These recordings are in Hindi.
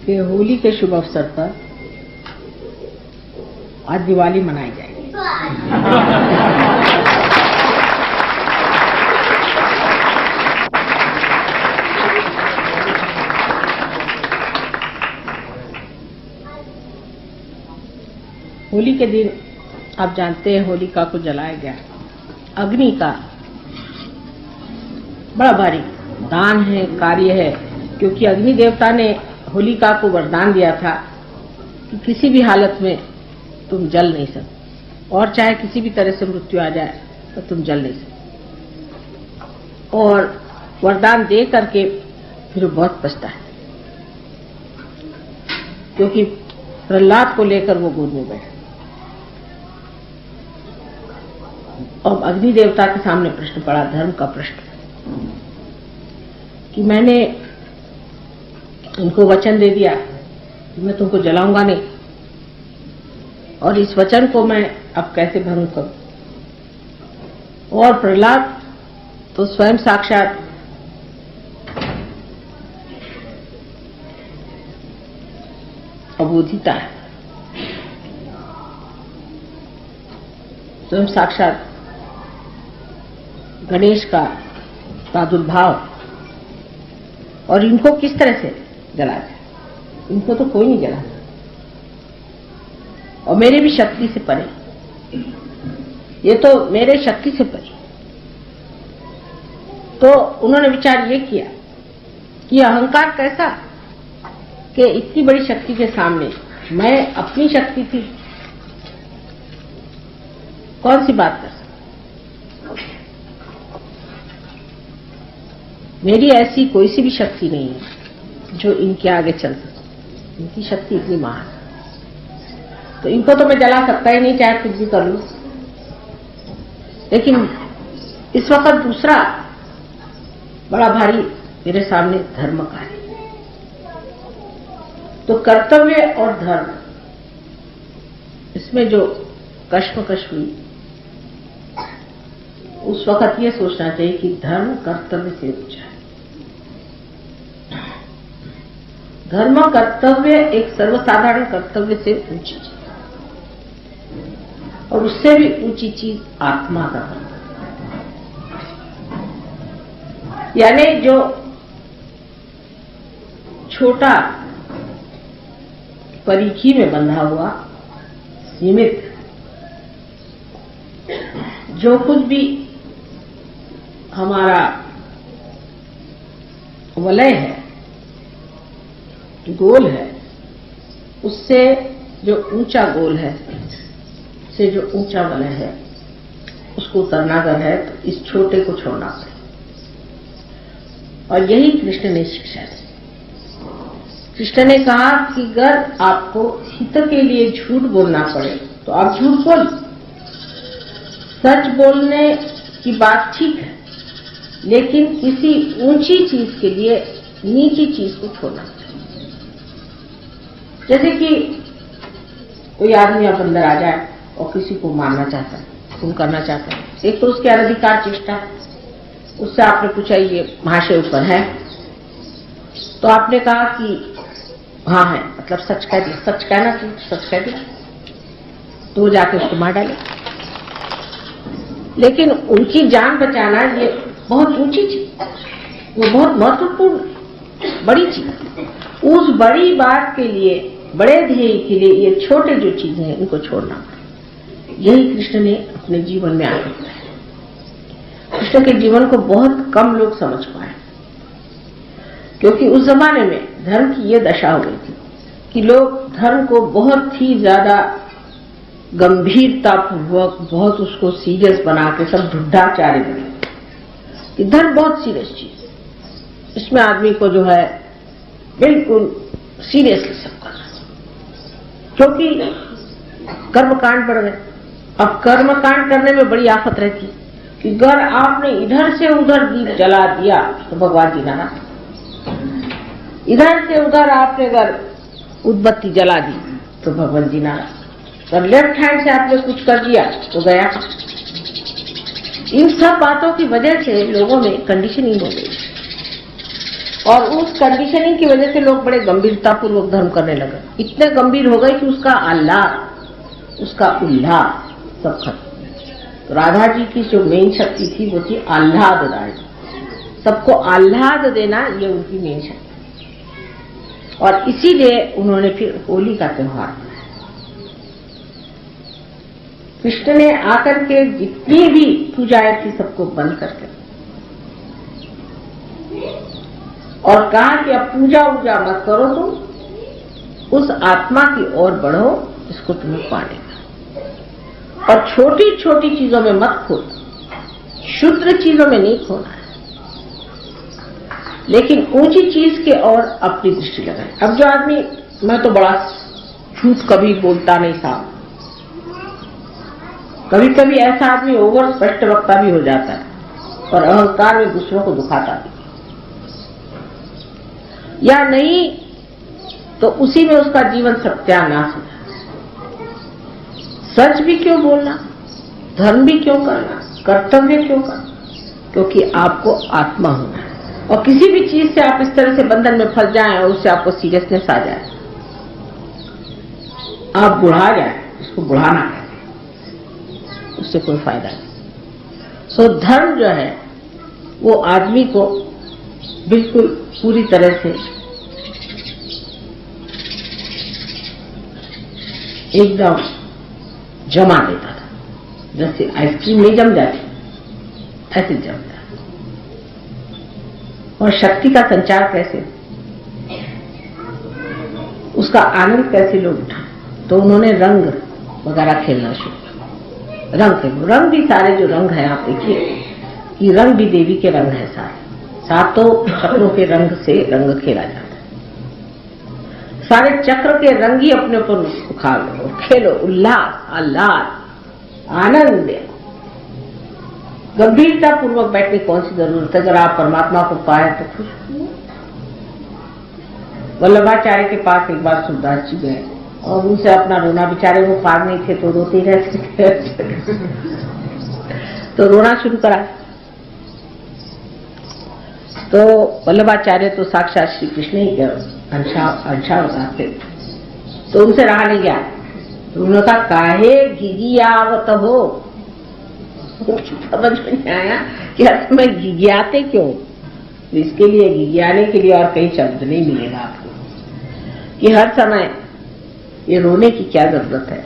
कि होली के शुभ अवसर पर आज दिवाली मनाई जाएगी। होली के दिन आप जानते हैं होलिका को जलाया गया। अग्नि का बड़ा भारी दान है, कार्य है, क्योंकि अग्नि देवता ने होलिका को वरदान दिया था कि किसी भी हालत में तुम जल नहीं सकते, और चाहे किसी भी तरह से मृत्यु आ जाए तो तुम जल नहीं सकते। और वरदान दे करके फिर वो बहुत पछता है, क्योंकि प्रहलाद को लेकर वो गोद में बैठे। अब अग्नि देवता के सामने प्रश्न पड़ा, धर्म का प्रश्न, कि मैंने उनको वचन दे दिया कि मैं तुमको जलाऊंगा नहीं, और इस वचन को मैं अब कैसे भंग करूं। और प्रहलाद तो स्वयं साक्षात अबोधिता है, स्वयं साक्षात गणेश का प्रादुर्भाव, और इनको किस तरह से जला दे? इनको तो कोई नहीं जला, और मेरे भी शक्ति से परे, ये तो मेरे शक्ति से परे। तो उन्होंने विचार ये किया कि अहंकार कैसा कि इतनी बड़ी शक्ति के सामने मैं अपनी शक्ति थी, कौन सी बात कर सकता? मेरी ऐसी कोई सी भी शक्ति नहीं है जो इनके आगे चल सके। इनकी शक्ति इतनी महान है, तो इनको तो मैं जला सकता ही नहीं, चाहे कुछ भी कर लूं। लेकिन इस वक्त दूसरा बड़ा भारी मेरे सामने धर्म का है। तो कर्तव्य और धर्म, इसमें जो कश्मकश हुई, उस वक्त ये सोचना चाहिए कि धर्म कर्तव्य से ऊंचा है। धर्म कर्तव्य एक सर्वसाधारण कर्तव्य से ऊंची चीज, और उससे भी ऊंची चीज आत्मा का धर्म, यानी जो छोटा परिखी में बंधा हुआ सीमित, जो कुछ भी हमारा वलय है, गोल है, उससे जो ऊंचा गोल है, से जो ऊंचा वलय है, उसको उतरना अगर है तो इस छोटे को छोड़ना पड़े। और यही कृष्ण ने शिक्षा दी। कृष्ण ने कहा कि अगर आपको हित के लिए झूठ बोलना पड़े तो आप झूठ बोल, सच बोलने की बात ठीक है, लेकिन किसी ऊंची चीज के लिए नीची चीज को छोड़ना चाहिए। जैसे कि कोई आदमी आप अंदर आ जाए और किसी को मारना चाहता है, खून करना चाहता है, एक तो उसके अनधिकार चेष्टा है, उससे आपने पूछा ये महाशय ऊपर है, तो आपने कहा कि हाँ है, मतलब सच कह दिया, सच कहना चाहिए, सच कह दिया, तो जाके उसको मार डाले। लेकिन उनकी जान बचाना ये बहुत ऊंची चीज, वो बहुत महत्वपूर्ण बड़ी चीज। उस बड़ी बात के लिए, बड़े ध्येय के लिए ये छोटे जो चीजें हैं इनको छोड़ना पड़े। यही कृष्ण ने अपने जीवन में आगे बताया। कृष्ण के जीवन को बहुत कम लोग समझ पाए, क्योंकि उस जमाने में धर्म की ये दशा हो गई थी कि लोग धर्म को बहुत ही ज्यादा गंभीरतापूर्वक, बहुत उसको सीरियस बना के सब ढुढाचार्य बने कि धर्म बहुत सीरियस चीज, इसमें आदमी को जो है बिल्कुल सीरियसली सब करना, क्योंकि कर्मकांड बढ़ गए। अब कर्मकांड करने में बड़ी आफत रहती है कि अगर आपने इधर से उधर दीप जला दिया तो भगवान जी नाराज, इधर से उधर आपने अगर उदबत्ती जला दी तो भगवान जी नाराज, और लेफ्ट हैंड से आपने कुछ कर दिया तो गया। इन सब बातों की वजह से लोगों में कंडीशनिंग हो गई। और उस कंडीशनिंग की वजह से लोग बड़े गंभीरतापूर्वक धर्म करने लगे, इतने गंभीर हो गए कि उसका आह्लाद, उसका उल्लास सब खत्म। तो राधा जी की जो मेन शक्ति थी वो थी आह्लाददायी, सबको आह्लाद देना, ये उनकी मेन शक्ति। और इसीलिए उन्होंने फिर होली का त्योहार बनाया। कृष्ण ने आकर के जितनी भी पूजाएं थी सबको बंद करके और कहा कि अब पूजा वूजा मत करो, तुम उस आत्मा की ओर बढ़ो जिसको तुम्हें पालेगा। और छोटी छोटी चीजों में मत खोना, शुद्र चीजों में नहीं खोना है, लेकिन ऊंची चीज के ओर अपनी दृष्टि लगाए। अब जो आदमी, मैं तो बड़ा झूठ कभी बोलता नहीं था, कभी कभी ऐसा आदमी ओवर स्पष्ट वक्ता भी हो जाता है और अहंकार में दूसरों को दुखाता भी, या नहीं तो उसी में उसका जीवन सत्यानाश हो जाता। सच भी क्यों बोलना, धर्म भी क्यों करना, कर्तव्य क्यों करना, क्योंकि आपको आत्मा होना है। और किसी भी चीज से आप इस तरह से बंधन में फंस जाएं और उससे आपको सीरियसनेस आ जाए, आप बुढ़ा जाए, इसको बुढ़ाना है, उससे कोई फायदा नहीं। सो धर्म जो है वो आदमी को बिल्कुल पूरी तरह से एकदम जमा देता था, जैसे आइसक्रीम नहीं जम जाती ऐसे जमता। और शक्ति का संचार कैसे, उसका आनंद कैसे लोग उठा, तो उन्होंने रंग वगैरह खेलना शुरू किया। रंग भी सारे जो रंग है आप देखिए कि रंग भी देवी के रंग है, सारे सातों चक्रों के रंग से रंग खेला जाता है। सारे चक्र के रंग ही अपने ऊपर उखाड़ लो, खेलो, उल्लास, आह्लाद, आनंद। गंभीरता पूर्वक बैठने की कौन सी जरूरत है, अगर आप परमात्मा को पाए तो खुश। वल्लभाचार्य के पास एक बार सूरदास जी गए और उनसे अपना रोना, बेचारे वो पार नहीं थे तो रोते ही रहते तो रोना शुरू करा। तो वल्लभाचार्य तो साक्षात श्री कृष्ण ही अंशा बताते, तो उनसे रहा नहीं गया। तो उन्होंने कहा काहे घिघियावत हो, समझ में नहीं आया कि मैं घिघियाते क्यों। तो इसके लिए घिघियाने के लिए और कहीं शब्द नहीं मिलेगा आपको कि हर समय ये रोने की क्या जरूरत है।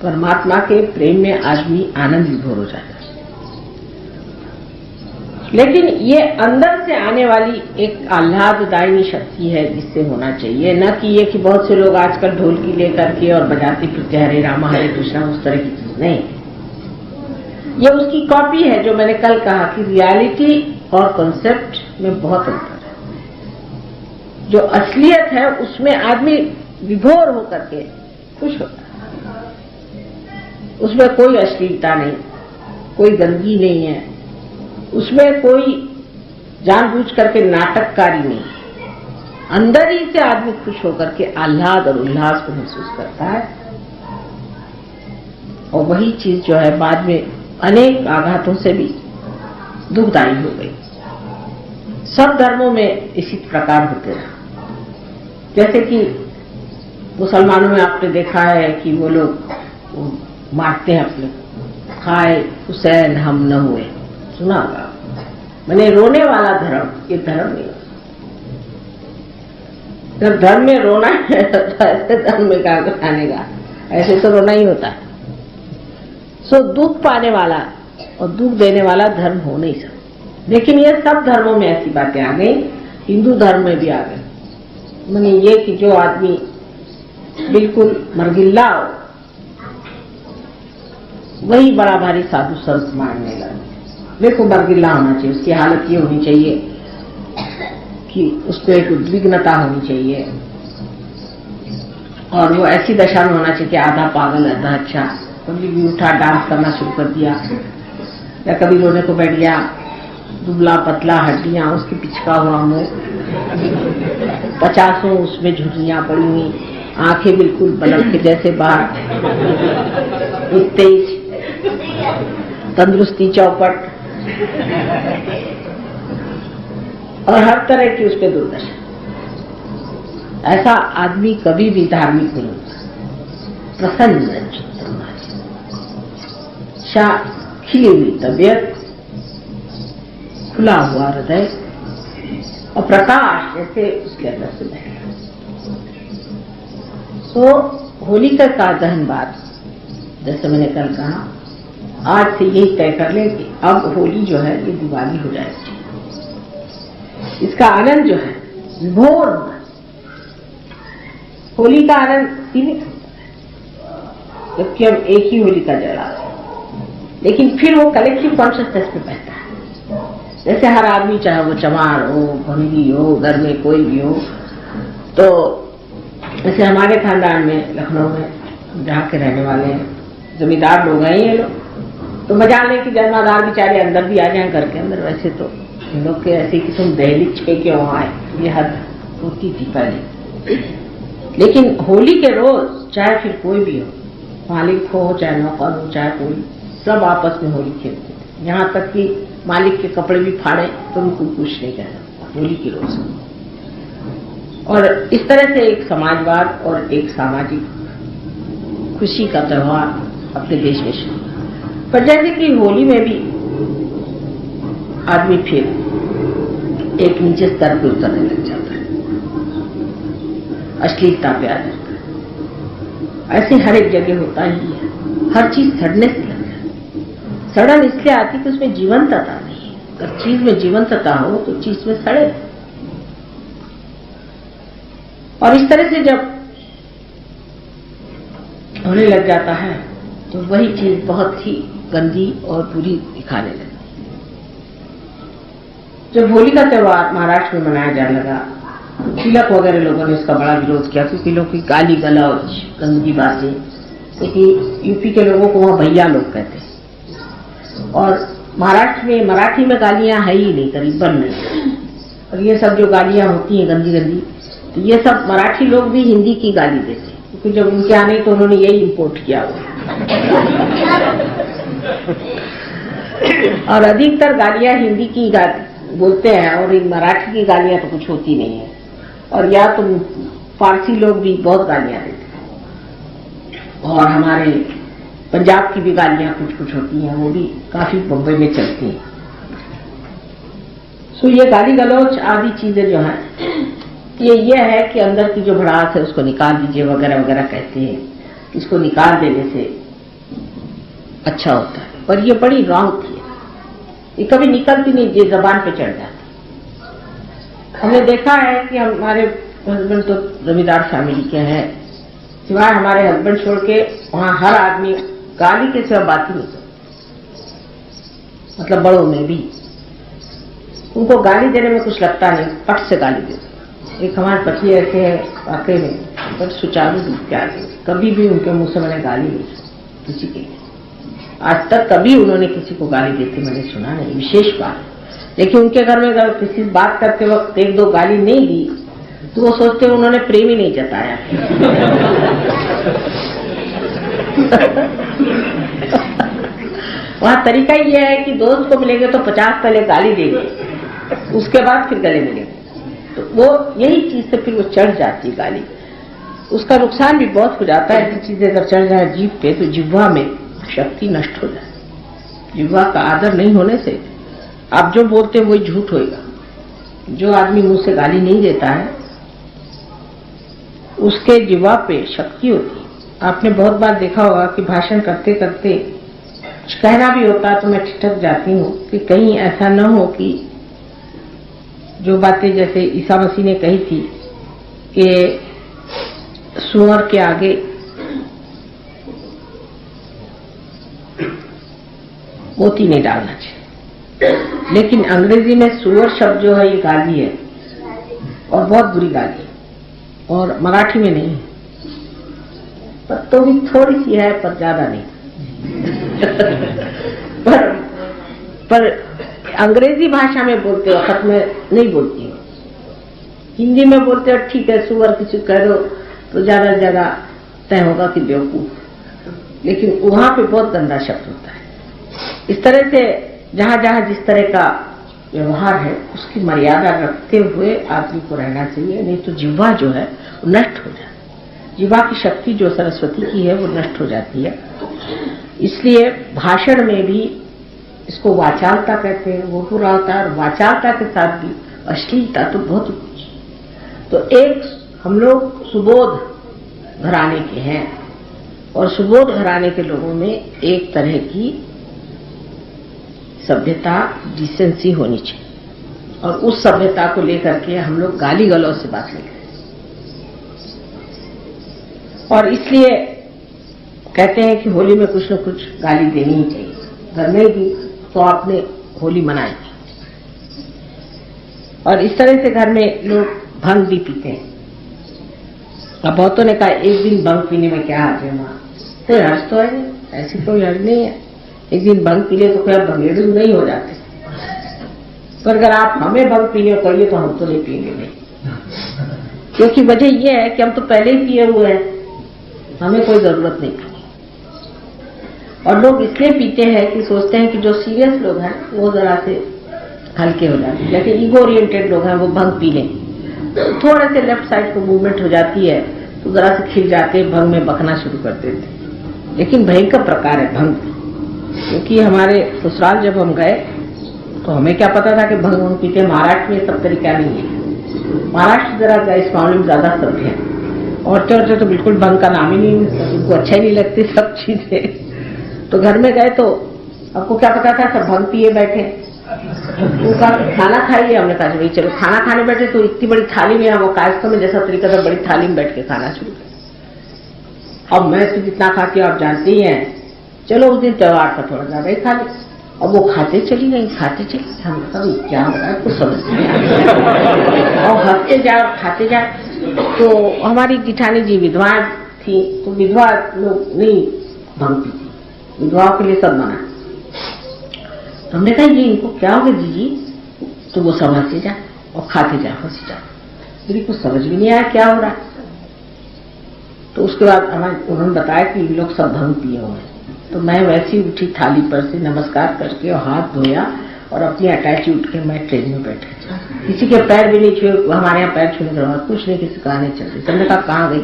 परमात्मा के प्रेम में आदमी आनंद विभोर हो जाता है। लेकिन ये अंदर से आने वाली एक आह्लाददायिनी शक्ति है जिससे होना चाहिए, न कि ये कि बहुत से लोग आजकल ढोलकी लेकर के और बजाते फिरते हरे राम हरे कृष्णा उस तरह की चीज नहीं। ये उसकी कॉपी है। जो मैंने कल कहा कि रियलिटी और कॉन्सेप्ट में बहुत अंतर है। जो असलियत है उसमें आदमी विभोर होकर के खुश होता है, उसमें कोई अश्लीलता नहीं, कोई गंदगी नहीं है, उसमें कोई जानबूझ करके नाटककारी नहीं। अंदर ही से आदमी खुश होकर के आह्लाद और उल्लास को महसूस करता है। और वही चीज जो है बाद में अनेक आघातों से भी दुखदायी हो गई। सब धर्मों में इसी प्रकार होते हैं। जैसे कि मुसलमानों में आपने देखा है कि वो लोग मारते हैं अपने, खाए हुसैन हम न हुए, सुना होगा। मैंने रोने वाला धर्म, ये धर्म नहीं। जब धर्म में रोना है तो ऐसे धर्म में क्या आनेगा, ऐसे तो रोना ही होता है। सो दुख पाने वाला और दुख देने वाला धर्म हो नहीं सकता। लेकिन ये सब धर्मों में ऐसी बातें आ गई, हिंदू धर्म में भी आ गई। मैंने ये कि जो आदमी बिल्कुल मरगिल्ला हो वही बड़ा भारी साधु संत मानने लगे। देखो मरगिल्ला होना चाहिए, उसकी हालत ये होनी चाहिए कि उसको एक उद्विग्नता होनी चाहिए और वो ऐसी दशा में होना चाहिए कि आधा पागल आधा अच्छा। कभी भी उठा डांस करना शुरू कर दिया या कभी रोने को बैठ गया, दुबला पतला हड्डियां, उसकी पिचका हुआ मुंह, 50 उसमें झुर्रियां पड़ी हुई, आंखें बिल्कुल बल्ब के जैसे बाहर, तेज, तंदुरुस्ती चौपट और हर तरह की उस पर दुर्दशा। ऐसा आदमी कभी भी धार्मिक नहीं होता। प्रसन्न चित्त होना चाहिए, खिली हुई तबीयत, खुला हुआ हृदय और प्रकाश जैसे उसके अंदर से बह रहा। तो होलिका का दहन बाद, जैसे मैंने कल कहा, आज से यही तय कर लें कि अब होली जो है ये दिवाली हो जाएगी। इसका आनंद जो है विभोर होना। होली का आनंद सीमित होता है जबकि हम एक ही होली का जलाते हैं, लेकिन फिर वो कलेक्टिव कॉन्शियसनेस में बहता है। जैसे हर आदमी, चाहे वो चमार हो, भंगी हो, घर में कोई भी हो, तो जैसे हमारे खानदान में लखनऊ में जहाँ के रहने वाले हैं, जमींदार लोग हैं ये लोग, तो मजा लें कि जन्मादार बेचारे अंदर भी आ जाएं घर के अंदर। वैसे तो इन लोग के ऐसे कि तुम दहलीज छे क्यों आए, ये हद होती थी पहले। लेकिन होली के रोज चाहे फिर कोई भी हो, मालिक हो चाहे नौकर हो चाहे कोई, सब आपस में होली खेलते थे। यहाँ तक कि मालिक के कपड़े भी फाड़े तो उनको कुछ नहीं कहना, होली के रोज। और इस तरह से एक समाजवाद और एक सामाजिक खुशी का त्योहार अपने देश में शुरू। पर जैसे कि होली में भी आदमी फिर एक नीचे स्तर पर उतरने लग जाता है, अश्लीलता पे आ जाता है। ऐसे हर एक जगह होता ही है, हर चीज सड़ने से लग जाती है। सड़न इसलिए आती कि उसमें जीवंतता नहीं है। अगर चीज में जीवंतता हो तो चीज में सड़े। और इस तरह से जब होने लग जाता है तो वही चीज बहुत ही गंदी और बुरी दिखाने लगी। जब होली का त्योहार महाराष्ट्र में मनाया जाने लगा, तिलक वगैरह लोगों ने इसका बड़ा विरोध किया, क्योंकि लोग की गाली गलौज, गंदी बातें, क्योंकि यूपी के लोगों को वहां भैया लोग कहते हैं और महाराष्ट्र में मराठी में गालियां है ही नहीं, करीबन नहीं। और ये सब जो गालियां होती हैं गंदी गंदी, तो ये सब मराठी लोग भी हिंदी की गाली देते हैं, क्योंकि जब उनके आने तो उन्होंने यही इम्पोर्ट किया हुआ। और अधिकतर गालियां हिंदी की बोलते हैं और इन मराठी की गालियां तो कुछ होती नहीं है। और या तो फारसी लोग भी बहुत गालियां देते हैं और हमारे पंजाब की भी गालियां कुछ कुछ होती हैं, वो भी काफी बम्बई में चलती हैं। सो ये गाली गलौच आदि चीजें जो हैं, ये है कि अंदर की जो भड़ास है उसको निकाल दीजिए वगैरह वगैरह कहते हैं। इसको निकाल देने से अच्छा होता है, पर ये बड़ी रॉन्ग थी। ये कभी निकलती नहीं, ये जबान पे चढ़ जाती। हमने देखा है कि हमारे हस्बैंड तो जमींदार फैमिली के हैं, सिवाय हमारे हस्बैंड छोड़ के वहां हर आदमी गाली के सिवा बात ही नहीं करता। मतलब बड़ों में भी उनको गाली देने में कुछ लगता नहीं, पट से गाली देते। एक हमारे पति ऐसे है वाकई में, बट सुचारू रूप के आगे कभी भी उनके मुंह से मैंने गाली नहीं सुनी किसी के लिए। आज तक कभी उन्होंने किसी को गाली देते मैंने सुना नहीं, विशेष बात। लेकिन उनके घर में अगर किसी बात करते वक्त एक दो गाली नहीं दी तो वो सोचते उन्होंने प्रेम ही नहीं जताया। वहां तरीका ये है कि दोस्त को मिलेंगे तो 50 पहले गाली देंगे, उसके बाद फिर गले मिलेंगे। तो वो यही चीज से फिर वो चढ़ जाती गाली। उसका नुकसान भी बहुत हो जाता है कि चीजें अगर चढ़ जाए जीभ पे तो जिह्वा में शक्ति नष्ट हो जाए। जिह्वा का आदर नहीं होने से आप जो बोलते हैं वही झूठ होएगा। जो आदमी मुंह से गाली नहीं देता है उसके जिह्वा पे शक्ति होती है। आपने बहुत बार देखा होगा कि भाषण करते करते कुछ कहना भी होता है तो मैं ठिठक जाती हूँ कि कहीं ऐसा न हो कि जो बातें जैसे ईसा मसीह ने कही थी कि सुअर के आगे मोती नहीं डालना चाहिए। लेकिन अंग्रेजी में सुअर शब्द जो है ये गाली है और बहुत बुरी गाली है, और मराठी में नहीं है, पर तो भी थोड़ी सी है पर ज्यादा नहीं। पर अंग्रेजी भाषा में बोलते वक्त में नहीं बोलती हूँ। हिंदी में बोलते हो ठीक है, सुअर किसी कह दो तो ज्यादा से ज्यादा तय होगा कि बेवकूफ, लेकिन वहां पे बहुत गंदा शब्द होता है। इस तरह से जहां जहां जिस तरह का व्यवहार है उसकी मर्यादा रखते हुए आदमी को रहना चाहिए, नहीं तो जिह्वा जो है वो नष्ट हो जाती है। जिह्वा की शक्ति जो सरस्वती की है वो नष्ट हो जाती है। इसलिए भाषण में भी इसको वाचालता कहते हैं, वो पूरा होता है। और वाचालता के साथ भी अश्लीलता तो बहुत कुछ। तो एक हम लोग सुबोध घराने के हैं और सुबोध घराने के लोगों में एक तरह की सभ्यता, डिसेंसी होनी चाहिए और उस सभ्यता को लेकर के हम लोग गाली गलौज से बात नहीं करें। और इसलिए कहते हैं कि होली में कुछ न कुछ गाली देनी ही चाहिए। घर में भी तो आपने होली मनाई और इस तरह से घर में लोग भंग भी पीते हैं। अब बहुतों ने कहा एक दिन भंग पीने में क्या हर्ज है मां, कोई हर्ज तो है नहीं, ऐसी कोई हर्ज नहीं है। एक दिन भंग पी ले तो क्या भंगेड़ू नहीं हो जाते। पर अगर आप हमें भंग पीने को कहिए तो हम तो नहीं पिएंगे नहीं, क्योंकि वजह यह है कि हम तो पहले ही पिए हुए हैं, हमें कोई जरूरत नहीं। और लोग इसलिए पीते हैं कि सोचते हैं कि जो सीरियस लोग हैं वो जरा से हल्के हो जाते हैं, लेकिन ईगो ओरिएंटेड लोग हैं वो भंग पी लें तो थोड़े से लेफ्ट साइड को मूवमेंट हो जाती है तो जरा से खिल जाते, भंग में बकना शुरू कर देते। लेकिन भयंकर प्रकार है भंग, क्योंकि हमारे ससुराल जब हम गए तो हमें क्या पता था कि भंग वंग पीते। महाराष्ट्र में सब तरीका नहीं है। महाराष्ट्र जरा इस मामले में ज्यादा सभ्य है। औरतें तो बिल्कुल भंग का नाम ही नहीं, उनको अच्छा ही नहीं लगती सब चीजें। तो घर में गए तो आपको क्या पता था, सब भंग पिए बैठे। उनका खाना खाइए, हमने कहा भाई चलो खाना खाने बैठे तो इतनी बड़ी थाली में हम कायस्थ में जैसा तरीका था बड़ी थाली में बैठ के खाना शुरू किया। अब मैं तो जितना खाती हूँ आप जानते ही हैं, चलो उस दिन त्योहार का थोड़ा ज्यादा ही खा ले। अब वो खाते चली गई, खाते चली। हम कभी क्या हो रहा है कुछ समझ नहीं आता और हंसते जाए खाते जाए। तो हमारी जिठानी जी विधवा थी, तो विधवा लोग नहीं भंग पीती, विधवाओं के लिए सब मना। तो हमने कहा जी इनको क्या हो गया जी? तो वो सब हंसे जाए और खाते जाए, हंसी जाए। मेरी कुछ समझ भी नहीं आया क्या हो रहा है। तो उसके बाद उन्होंने बताया कि ये लोग सब भंग पिए हुए हैं। तो मैं वैसे ही उठी थाली पर से, नमस्कार करके और हाथ धोया और अपनी अटैची उठ के मैं ट्रेन में बैठे। किसी के पैर भी नहीं छुए, हमारे यहाँ पैर छूने के बाद कुछ नहीं, किसी का नहीं चलती। तो हमने कहा कहाँ गई?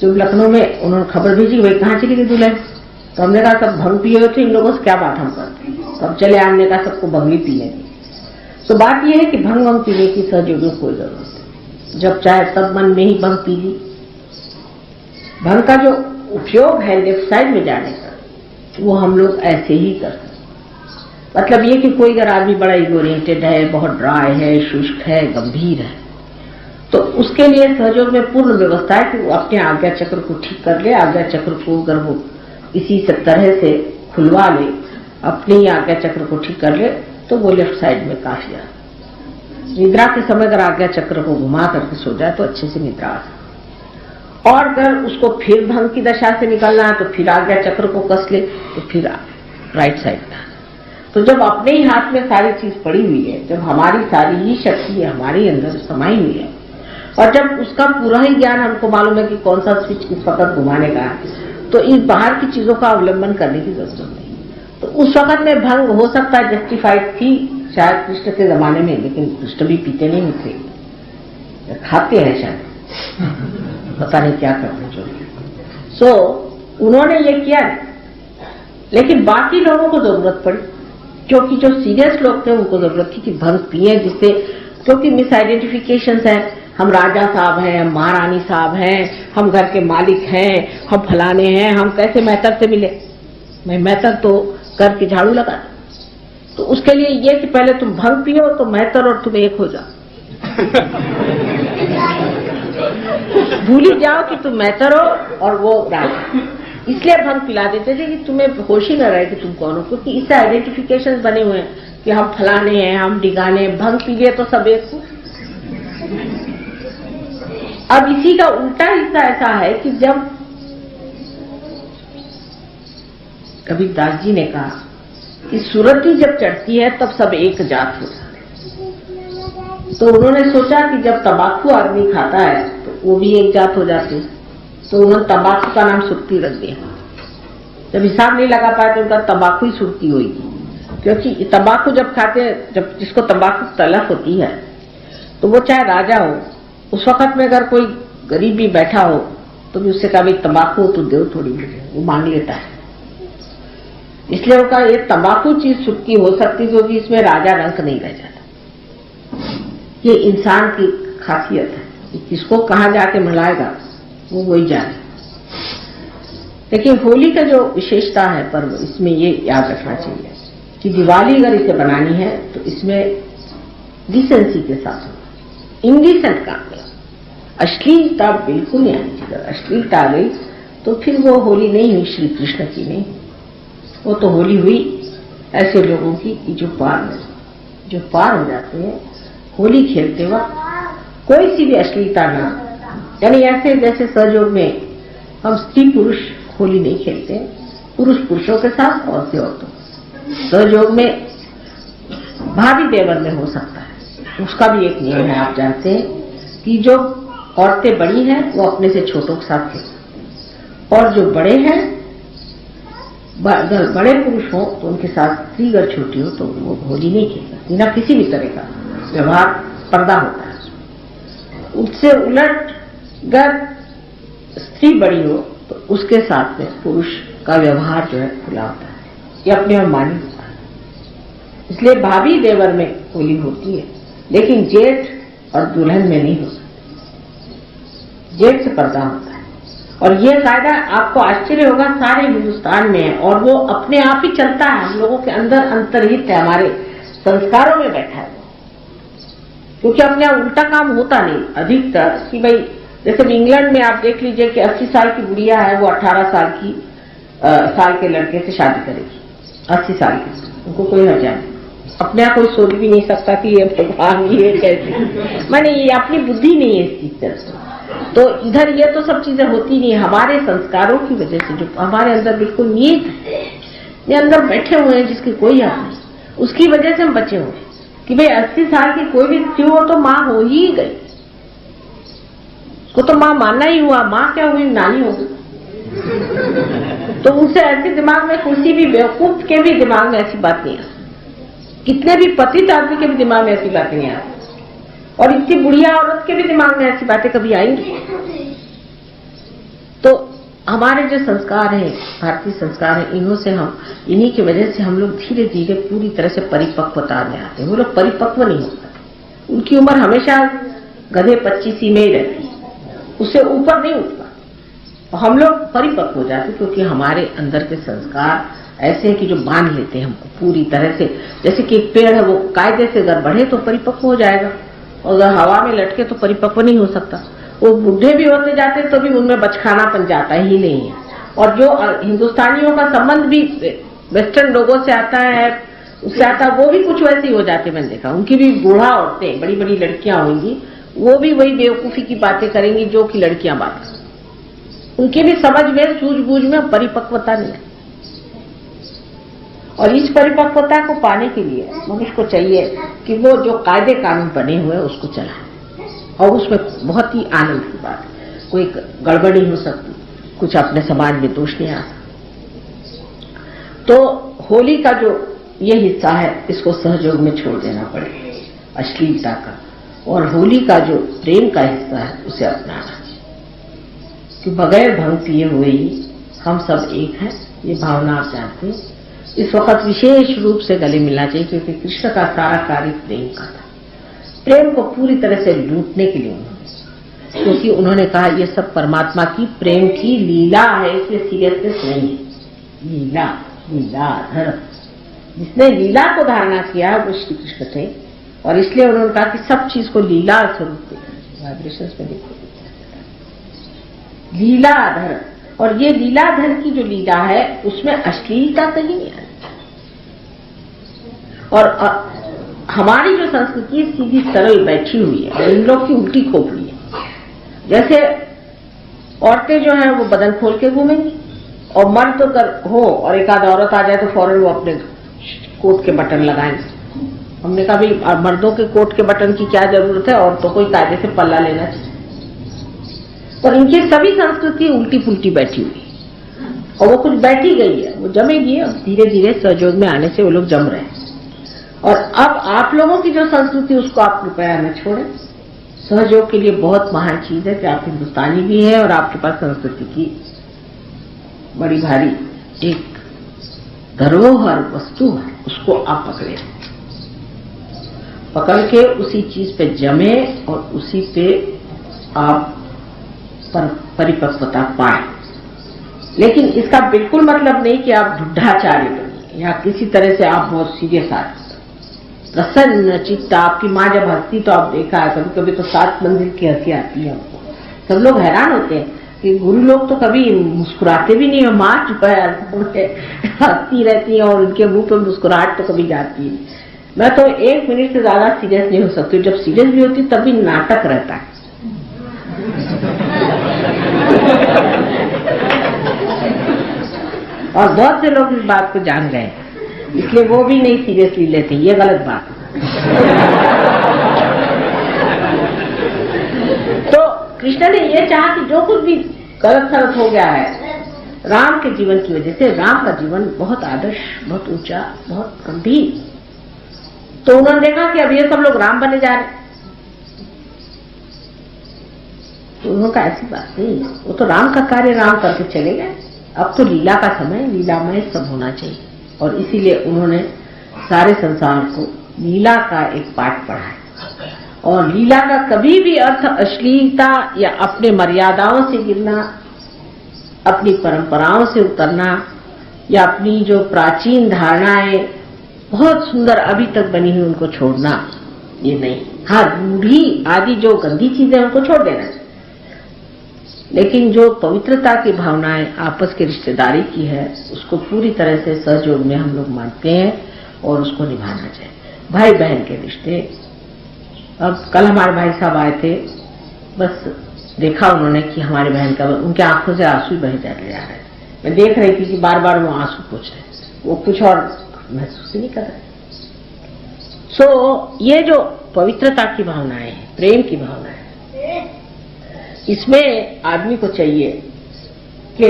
जब लखनऊ में उन्होंने खबर भेजी भाई कहाँ चली गई दुल्हन? तो हमने कहा सब भंग पिए हुए थे, इन लोगों से क्या बात हम करते। तब चले हमने कहा सबको भंग ही पीने दी। तो बात यह है कि भंग वंग पीने की सहयोगी कोई जरूरत नहीं, जब चाहे तब मन में ही भंग पी ली। भंग का जो उपयोग है लेफ्ट साइड में जाने का, वो हम लोग ऐसे ही कर सकते। मतलब ये कि कोई अगर आदमी बड़ा इगोरिएंटेड है, बहुत ड्राई है, शुष्क है, गंभीर है, तो उसके लिए सहयोग में पूर्ण व्यवस्था है कि वो अपने आज्ञा चक्र को ठीक कर ले। आज्ञा चक्र को अगर वो इसी तरह से खुलवा ले, अपनी आज्ञा चक्र को ठीक कर ले, तो वो लेफ्ट साइड में काफी है। निद्रा के समय अगर आज्ञा चक्र को घुमा करके सो जाए तो अच्छे से निद्रा आ जाए। और अगर उसको फिर भंग की दशा से निकलना है तो फिर आज्ञा चक्र को कस ले तो फिर राइट साइड में। तो जब अपने ही हाथ में सारी चीज पड़ी हुई है, जब हमारी सारी ही शक्ति हमारे अंदर समाई हुई है और जब उसका पूरा ही ज्ञान हमको मालूम है कि कौन सा स्विच किस वक्त घुमाने का है, तो इस बाहर की चीजों का अवलंबन करने की जरूरत नहीं। तो उस वक्त में भंग हो सकता है, जस्टिफाइड थी शायद कृष्ण के जमाने में, लेकिन कृष्ण भी पीते नहीं थे, खाते हैं शायद, पता नहीं क्या करते जो। सो उन्होंने ये किया, लेकिन बाकी लोगों को जरूरत पड़ी, क्योंकि जो सीरियस लोग थे उनको जरूरत थी कि भंग पिए, जिससे क्योंकि मिस आइडेंटिफिकेशन है, हम राजा साहब हैं, हम महारानी साहब हैं, हम घर के मालिक हैं, हम फलाने हैं, हम कैसे मेहतर से मिले? मैं मेहतर तो करके झाड़ू लगा। तो उसके लिए ये कि पहले तुम भंग पियो तो मेहतर और तुम एक हो जाओ। भूल ही जाओ कि तुम मेहतर हो और वो राजा। इसलिए भंग पिला देते थे कि तुम्हें होश ही न रहे कि तुम कौन हो, क्योंकि इससे आइडेंटिफिकेशन बने हुए हैं कि हम फलाने हैं, हम डिगाने। भंग पी लिए तो सब एक हो। अब इसी का उल्टा हिस्सा ऐसा है कि जब कबीरदास जी ने कहा कि सुरती जब चढ़ती है तब सब एक जात हो जाते हैं, तो उन्होंने सोचा कि जब तंबाकू आदमी खाता है तो वो भी एक जात हो जाती है, तो उन्होंने तंबाकू का नाम सुरती रख दिया। जब हिसाब नहीं लगा पाए तो उनका तंबाकू ही सुरती होगी, क्योंकि तंबाकू जब खाते हैं, जब जिसको तंबाकू तलफ होती है, तो वो चाहे राजा हो, उस वक्त में अगर कोई गरीब भी बैठा हो तो भी उससे कहा भाई तंबाकू हो तो दो थोड़ी मुझे, वो मांग लेता है। इसलिए वो कहा ये तंबाकू चीज छुटकी हो सकती क्योंकि इसमें राजा रंक नहीं रह जाता। ये इंसान की खासियत है, किसको कहाँ जाके मिलाएगा वो वही जाने। लेकिन होली का जो विशेषता है पर्व, इसमें ये याद रखना चाहिए कि दिवाली अगर इसे बनानी है तो इसमें डिसेंसी के साथ होगा, इंडिसेंट काम नहीं, अश्लीलता बिल्कुल नहीं आनी चाहिए। अश्लीलता आ गई तो फिर वो होली नहीं हुई श्री कृष्ण की, नहीं, वो तो होली हुई ऐसे लोगों की जो पार हो जाते हैं होली खेलते वक्त कोई सी भी अश्लीलता ना, यानी ऐसे जैसे सहयोग में हम स्त्री पुरुष होली नहीं खेलते, पुरुष पुरुषों के साथ और से औरतों, सहयोग में भाभी देवर में हो सकता है। उसका भी एक नियम है, आप जानते हैं कि जो औरतें बड़ी हैं वो अपने से छोटों के साथ खेलते, और जो बड़े हैं, अगर बड़े पुरुष हो तो उनके साथ स्त्री अगर छोटी हो तो वो होली नहीं खेल सकती, ना किसी भी तरह का व्यवहार पर्दा होता है। उससे उलट अगर स्त्री बड़ी हो तो उसके साथ में पुरुष का व्यवहार जो है खुला होता है, ये अपने और मानी होता है। इसलिए भाभी देवर में होली होती है, लेकिन जेठ और दुल्हन में नहीं हो सकती, जेठ से पर्दा होता है। और ये कायदा आपको आश्चर्य होगा सारे हिंदुस्तान में है, और वो अपने आप ही चलता है, हम लोगों के अंदर अंतर्हित है, हमारे संस्कारों में बैठा है, क्योंकि अपने यहाँ उल्टा काम होता नहीं अधिकतर कि भाई जैसे इंग्लैंड में आप देख लीजिए कि 80 साल की बुढ़िया है वो 18 साल के लड़के से शादी करेगी, 80 साल की, उनको कोई हर्जा नहीं। अपने यहाँ कोई सोच भी नहीं सकता कि ये भगवान ये कैसे, मैंने ये अपनी बुद्धि नहीं है इस चीज से। तो इधर ये तो सब चीजें होती नहीं, हमारे संस्कारों की वजह से जो हमारे अंदर बिल्कुल नीत है, ये अंदर बैठे हुए हैं जिसकी कोई हक नहीं, उसकी वजह से हम बचे हुए कि भाई 80 साल की कोई भी स्त्री हो तो माँ हो ही गई, उसको तो माँ मानना ही हुआ, माँ क्या हुई, नानी हो गई। तो उनसे ऐसे दिमाग में किसी भी बेवकूफ के भी दिमाग में ऐसी बात नहीं आती, कितने भी पतित आदमी के भी दिमाग में ऐसी बात नहीं आती, और इतनी बुढ़िया औरत के भी दिमाग में ऐसी बातें कभी आएंगी। तो हमारे जो संस्कार हैं, भारतीय संस्कार हैं, इन्हीं की वजह से हम लोग धीरे धीरे पूरी तरह से परिपक्वता में आते हैं। वो लोग परिपक्व नहीं हो पाते, उनकी उम्र हमेशा गधे 25 में ही रहती है, उससे ऊपर नहीं उठ पाते। हम लोग परिपक्व हो जाते क्योंकि हमारे अंदर के संस्कार ऐसे हैं कि जो बांध लेते हैं हमको पूरी तरह से। जैसे कि एक पेड़ है, वो कायदे से अगर बढ़े तो परिपक्व हो जाएगा, और अगर हवा में लटके तो परिपक्व नहीं हो सकता। वो बूढ़े भी होते जाते तो भी उनमें बचकानापन जाता ही नहीं है। और जो हिंदुस्तानियों का संबंध भी वेस्टर्न लोगों से आता है, उससे आता, वो भी कुछ वैसे ही हो जाते, मैंने देखा। उनकी भी बूढ़ा औरतें, बड़ी बड़ी लड़कियां होंगी, वो भी वही बेवकूफी की बातें करेंगी जो कि लड़कियां बात करें। उनके भी समझ में, सूझबूझ में परिपक्वता नहीं है। और इस परिपक्वता को पाने के लिए मनुष्य को चाहिए कि वो जो कायदे कानून बने हुए उसको चलाए, और उसमें बहुत ही आनंद की बात है, कोई गड़बड़ी हो सकती, कुछ अपने समाज में दोष नहीं आ सकता। तो होली का जो ये हिस्सा है इसको सहयोग में छोड़ देना पड़ेगा, अश्लीलता का, और होली का जो प्रेम का हिस्सा है उसे अपनाना चाहिए कि बगैर भंग पिए हुए ही हम सब एक हैं, ये भावना आप जानते हैं। इस वक्त विशेष रूप से गले मिलना चाहिए क्योंकि कृष्ण का सारा कार्य प्रेम का था, प्रेम को पूरी तरह से लूटने के लिए उन्होंने, क्योंकि उन्होंने कहा यह सब परमात्मा की प्रेम की लीला है, इसलिए सीरियसनेस नहीं है। लीला, लीलाधर, जिसने लीला को धारणा किया वो श्री कृष्ण थे, और इसलिए उन्होंने कहा कि सब चीज को लीला स्वरूप देखा। वाइब्रेशंस में देखो लीलाधर, और ये लीलाधर की जो लीला है उसमें अश्लीलता कहीं नहीं आती। और हमारी जो संस्कृति सीधी सरल बैठी हुई है, इन लोग की उल्टी खोपड़ी है। जैसे औरतें जो हैं वो बदन खोल के घूमेंगी, और मर्द तो हो और एक आध औरत आ जाए तो फौरन वो अपने कोट के बटन लगाएंगे। हमने कहा भाई मर्दों के कोट के बटन की क्या जरूरत है, औरतों को कायदे से पल्ला लेना चाहिए। और इनकी सभी संस्कृति उल्टी पुल्टी बैठी हुई है, और वो कुछ बैठी गई है, वो जमेगी, और धीरे धीरे सहयोग में आने से वो लोग जम रहे हैं। और अब आप लोगों की जो संस्कृति उसको आप कृपया न छोड़ें। सहयोग के लिए बहुत महान चीज है कि आप हिंदुस्तानी भी हैं और आपके पास संस्कृति की बड़ी भारी एक धरोहर वस्तु है, उसको आप पकड़े, पकड़ के उसी चीज पे जमे और उसी पे आप परिपक्वता पाए। लेकिन इसका बिल्कुल मतलब नहीं कि आप ढूढ़ाचार्य बनिए या किसी तरह से आप बहुत सीरियस आदमी। प्रसन्न चित्त, आपकी माँ जब हंसती तो आप देखा है कभी कभी तो 7 मंजिल की हंसी आती है हमको। सब लोग हैरान होते हैं कि गुरु लोग तो कभी मुस्कुराते भी नहीं है, माँ चुप हंसती रहती है और उनके मुंह पे मुस्कुराहट तो कभी जाती है। मैं तो 1 मिनट से ज्यादा सीरियस नहीं हो सकती, जब सीरियस भी होती तब भी नाटक रहता है। और बहुत से लोग इस बात को जान गए, इसलिए वो भी नहीं सीरियसली लेते, ये गलत बात। तो कृष्ण ने ये चाहा कि जो कुछ भी गलत सलत हो गया है राम के जीवन की वजह से, राम का जीवन बहुत आदर्श, बहुत ऊंचा, बहुत गंभीर, तो उन्होंने देखा कि अब ये सब लोग राम बने जा रहे। तो उन्होंने कहा ऐसी बात नहीं, वो तो राम का कार्य राम करके चले गए, अब तो लीला का समय, लीलामय सब होना चाहिए। और इसीलिए उन्होंने सारे संसार को लीला का एक पाठ पढ़ाया। और लीला का कभी भी अर्थ अश्लीलता या अपने मर्यादाओं से गिरना, अपनी परंपराओं से उतरना या अपनी जो प्राचीन धारणाएं बहुत सुंदर अभी तक बनी हुई उनको छोड़ना, ये नहीं। हाँ, रूढ़ी आदि जो गंदी चीजें उनको छोड़ देना, लेकिन जो पवित्रता की भावनाएं आपस की रिश्तेदारी की है उसको पूरी तरह से सहयोग में हम लोग मानते हैं और उसको निभाना चाहिए। भाई बहन के रिश्ते, अब कल हमारे भाई साहब आए थे, बस देखा उन्होंने कि हमारे बहन का, उनके आंखों से आंसू बह जा रहे हैं। मैं देख रही थी कि बार बार वो आंसू पूछ रहे, वो कुछ और महसूस नहीं कर रहे। सो ये जो पवित्रता की भावनाएं है, प्रेम की भावना है, इसमें आदमी को चाहिए कि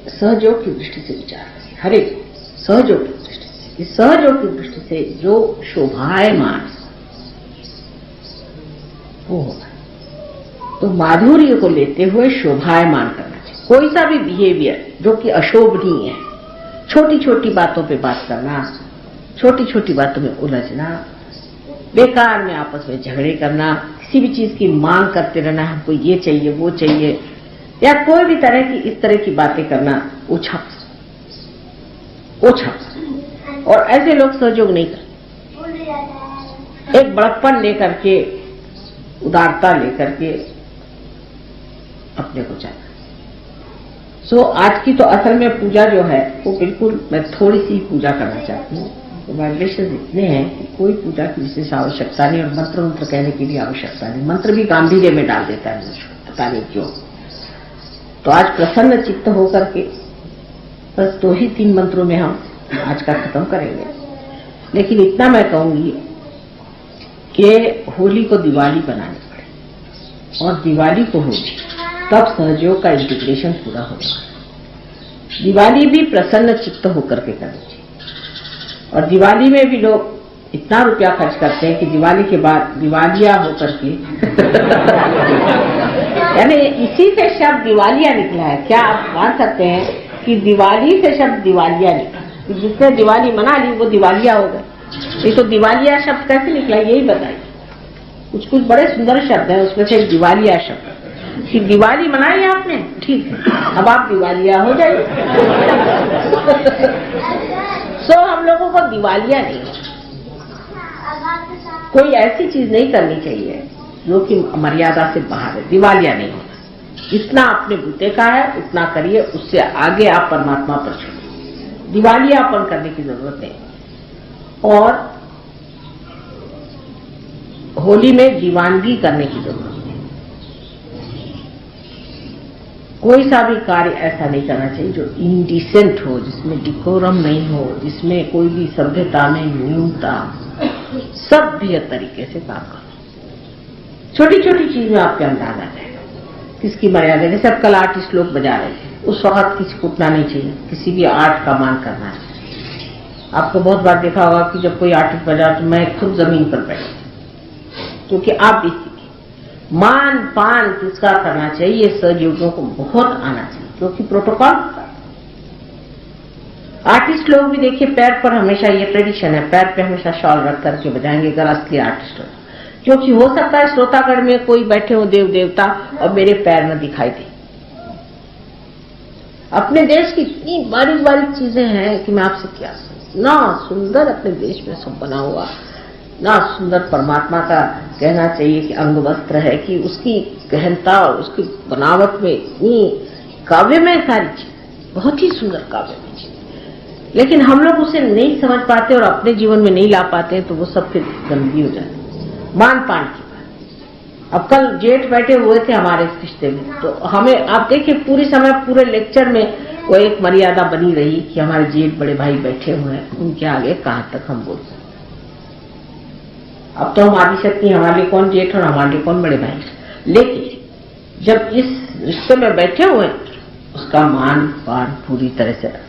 सहयोग की दृष्टि से विचार करें, हर एक सहयोग की दृष्टि से। इस सहयोग की दृष्टि से जो शोभायमान वो होगा, तो माधुर्य को लेते हुए शोभायमान करना चाहिए। कोई सा भी बिहेवियर जो कि अशोभनीय है, छोटी छोटी बातों पे बात करना, छोटी छोटी बातों में उलझना, बेकार में आपस में झगड़े करना, किसी भी चीज की मांग करते रहना, हमको ये चाहिए वो चाहिए, या कोई भी तरह की इस तरह की बातें करना, ओछा। और ऐसे लोग सहयोग नहीं करते। एक बड़प्पन लेकर के, उदारता लेकर के अपने को चाहता। सो आज की तो असल में पूजा जो है वो बिल्कुल, मैं थोड़ी सी पूजा करना चाहती हूँ। तो वाइब्रेशन इतने हैं कि कोई पूजा की विशेष आवश्यकता नहीं, और मंत्र मंत्र कहने की भी आवश्यकता नहीं। मंत्र भी गांधीर्य में डाल देता है मुझको, पता नहीं क्यों। तो आज प्रसन्न चित्त होकर के बस 2 ही 3 मंत्रों में हम आज का खत्म करेंगे। लेकिन इतना मैं कहूंगी कि होली को दिवाली बनानी पड़े, और दिवाली को होली, तब सहयोग का इंटीग्रेशन पूरा होगा। दिवाली भी प्रसन्न चित्त होकर के करनी चाहिए। और दिवाली में भी लोग इतना रुपया खर्च करते हैं कि दिवाली के बाद दिवालिया होकर के यानी इसी से शब्द दिवालिया निकला है। क्या आप मान सकते हैं कि दिवाली से शब्द दिवालिया निकला? जिसने दिवाली मना ली वो दिवालिया हो गए। ये तो दिवालिया शब्द कैसे निकला, यही बताइए। कुछ कुछ बड़े सुंदर शब्द हैं, उसमें से दिवालिया शब्द कि दिवाली मनाई आपने, ठीक है, अब आप दिवालिया हो जाइए। सो हम लोगों को दिवालिया नहीं, कोई ऐसी चीज नहीं करनी चाहिए जो कि मर्यादा से बाहर है। दिवालिया नहीं होना, जितना अपने बूते का है उतना करिए, उससे आगे आप परमात्मा पर छोड़िए। दिवालियापन करने की जरूरत नहीं। और होली में दीवानगी करने की जरूरत नहीं। कोई सा भी कार्य ऐसा नहीं करना चाहिए जो इंडिसेंट हो, जिसमें डिकोरम नहीं हो, जिसमें कोई भी सभ्यता में न्यूनता, सभ्य तरीके से काम करो। छोटी छोटी चीज में आपके अंदाज आ जाएगा किसकी मर्यादा। जैसे अब कल आर्टिस्ट लोग बजा रहे थे, उस वक्त किसी को उठना नहीं चाहिए, किसी भी आर्ट का मान करना है। आपको बहुत बार देखा होगा कि जब कोई आर्टिस्ट बजा तो मैं खुद जमीन पर बैठती, क्योंकि आप भी सीखे। मान पान किसका करना चाहिए, सहयोगियों को बहुत आना चाहिए, क्योंकि प्रोटोकॉल। आर्टिस्ट लोग भी देखिए पैर पर हमेशा, ये ट्रेडिशन है, पैर पे हमेशा शॉल रख करके बजाएंगे अगर असली आर्टिस्ट हो, क्योंकि हो सकता है श्रोतागण में कोई बैठे हो देव देवता और मेरे पैर न दिखाई दे। अपने देश की इतनी बारीक बारीक चीजें हैं कि मैं आपसे क्या, ना सुंदर अपने देश में सब बना हुआ, ना सुंदर परमात्मा का कहना चाहिए कि अंग वस्त्र है, कि उसकी गहनता, उसकी बनावट में इतनी काव्य में सारी चीज, बहुत ही सुंदर काव्य में चीज, लेकिन हम लोग उसे नहीं समझ पाते और अपने जीवन में नहीं ला पाते, तो वो सब फिर गंदगी हो जाती है। मान पान की बात, अब कल जेठ बैठे हुए थे हमारे इस रिश्ते में, तो हमें आप देखिए पूरी समय पूरे लेक्चर में वो एक मर्यादा बनी रही कि हमारे जेठ बड़े भाई बैठे हुए हैं, उनके आगे कहां तक हम बोल सकते। अब तो हम आदिशक्ति, हमारे लिए कौन जेठ और हमारे लिए कौन बड़े भाई, लेकिन जब इस रिश्ते में बैठे हुए हैं उसका मान पान पूरी तरह से रखना,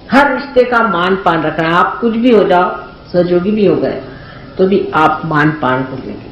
हर रिश्ते का मान पान रखना। आप कुछ भी हो जाओ, सहयोगी भी हो गए तो भी आप मान पान को लेंगे।